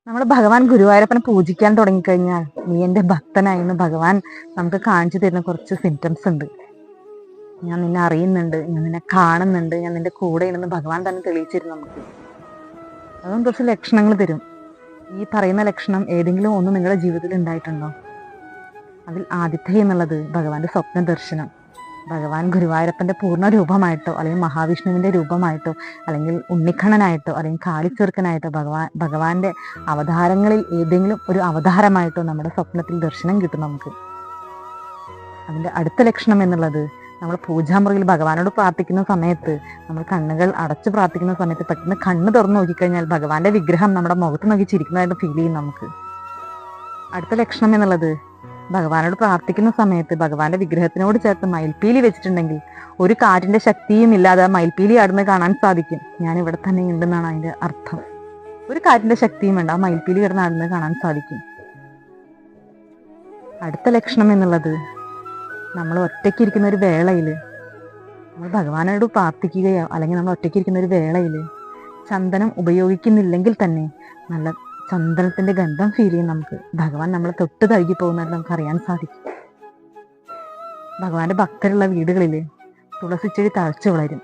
നമ്മൾ ഭഗവാൻ ഗുരുവായൂരപ്പനെ പൂജിക്കാൻ തുടങ്ങിക്കഴിഞ്ഞാൽ നീ എൻ്റെ ഭക്തനായിരുന്നു ഭഗവാൻ നമുക്ക് കാണിച്ചു തരുന്ന കുറച്ച് സിംറ്റംസ് ഉണ്ട്. ഞാൻ നിന്നെ അറിയുന്നുണ്ട്, ഞാൻ നിന്നെ കാണുന്നുണ്ട്, ഞാൻ നിന്റെ കൂടെ ഉണ്ടെന്ന് ഭഗവാൻ തന്നെ തെളിയിച്ചിരുന്നു നമുക്ക്. അതും കുറച്ച് ലക്ഷണങ്ങൾ തരും. ഈ പറയുന്ന ലക്ഷണം ഏതെങ്കിലും ഒന്ന് നിങ്ങളുടെ ജീവിതത്തിൽ ഉണ്ടായിട്ടുണ്ടോ? അതിൽ ആദ്യത്തെ എന്നുള്ളത് ഭഗവാന്റെ സ്വപ്ന ദർശനം. ഭഗവാൻ ഗുരുവായൂരപ്പന്റെ പൂർണ്ണ രൂപമായിട്ടോ അല്ലെങ്കിൽ മഹാവിഷ്ണുവിന്റെ രൂപമായിട്ടോ അല്ലെങ്കിൽ ഉണ്ണിക്കണ്ണനായിട്ടോ അല്ലെങ്കിൽ കാലിച്ചെറുക്കനായിട്ടോ ഭഗവാന്റെ അവതാരങ്ങളിൽ ഏതെങ്കിലും ഒരു അവതാരമായിട്ടോ നമ്മുടെ സ്വപ്നത്തിൽ ദർശനം കിട്ടും നമുക്ക്. അതിന്റെ അടുത്ത ലക്ഷണം എന്നുള്ളത് നമ്മൾ പൂജാമുറിയിൽ ഭഗവാനോട് പ്രാർത്ഥിക്കുന്ന സമയത്ത് നമ്മൾ കണ്ണുകൾ അടച്ചു പ്രാർത്ഥിക്കുന്ന സമയത്ത് പെട്ടെന്ന് കണ്ണ് തുറന്നു നോക്കിക്കഴിഞ്ഞാൽ ഭഗവാന്റെ വിഗ്രഹം നമ്മുടെ മുഖത്ത് നോക്കി ചിരിക്കുന്നതായിട്ട് ഫീൽ ചെയ്യും നമുക്ക്. അടുത്ത ലക്ഷണം എന്നുള്ളത് ഭഗവാനോട് പ്രാർത്ഥിക്കുന്ന സമയത്ത് ഭഗവാന്റെ വിഗ്രഹത്തിനോട് ചേർത്ത് മയിൽപ്പീലി വെച്ചിട്ടുണ്ടെങ്കിൽ ഒരു കാറ്റിന്റെ ശക്തിയും ഇല്ലാതെ മയിൽപ്പീലി ആടുന്നത് കാണാൻ സാധിക്കും. ഞാൻ ഇവിടെ തന്നെ ഉണ്ടെന്നാണ് അതിന്റെ അർത്ഥം. ഒരു കാറ്റിന്റെ ശക്തിയും വേണ്ട, ആ മയിൽപ്പീലി കിടന്ന് ആടുന്നത് കാണാൻ സാധിക്കും. അടുത്ത ലക്ഷണം എന്നുള്ളത് നമ്മൾ ഒറ്റയ്ക്കിരിക്കുന്ന ഒരു വേളയിൽ നമ്മൾ ഭഗവാനോട് പ്രാർത്ഥിക്കുകയോ അല്ലെങ്കിൽ നമ്മൾ ഒറ്റയ്ക്കിരിക്കുന്ന ഒരു വേളയിൽ ചന്ദനം ഉപയോഗിക്കുന്നില്ലെങ്കിൽ തന്നെ നല്ല ചന്ദനത്തിന്റെ ഗന്ധം ഫീൽ ചെയ്യും നമുക്ക്. ഭഗവാൻ നമ്മളെ തൊട്ട് തഴുകി പോകുന്നതായിട്ട് നമുക്ക് അറിയാൻ സാധിക്കും. ഭഗവാന്റെ ഭക്തരുള്ള വീടുകളിൽ തുളസിച്ചെടി തഴച്ചു വളരും.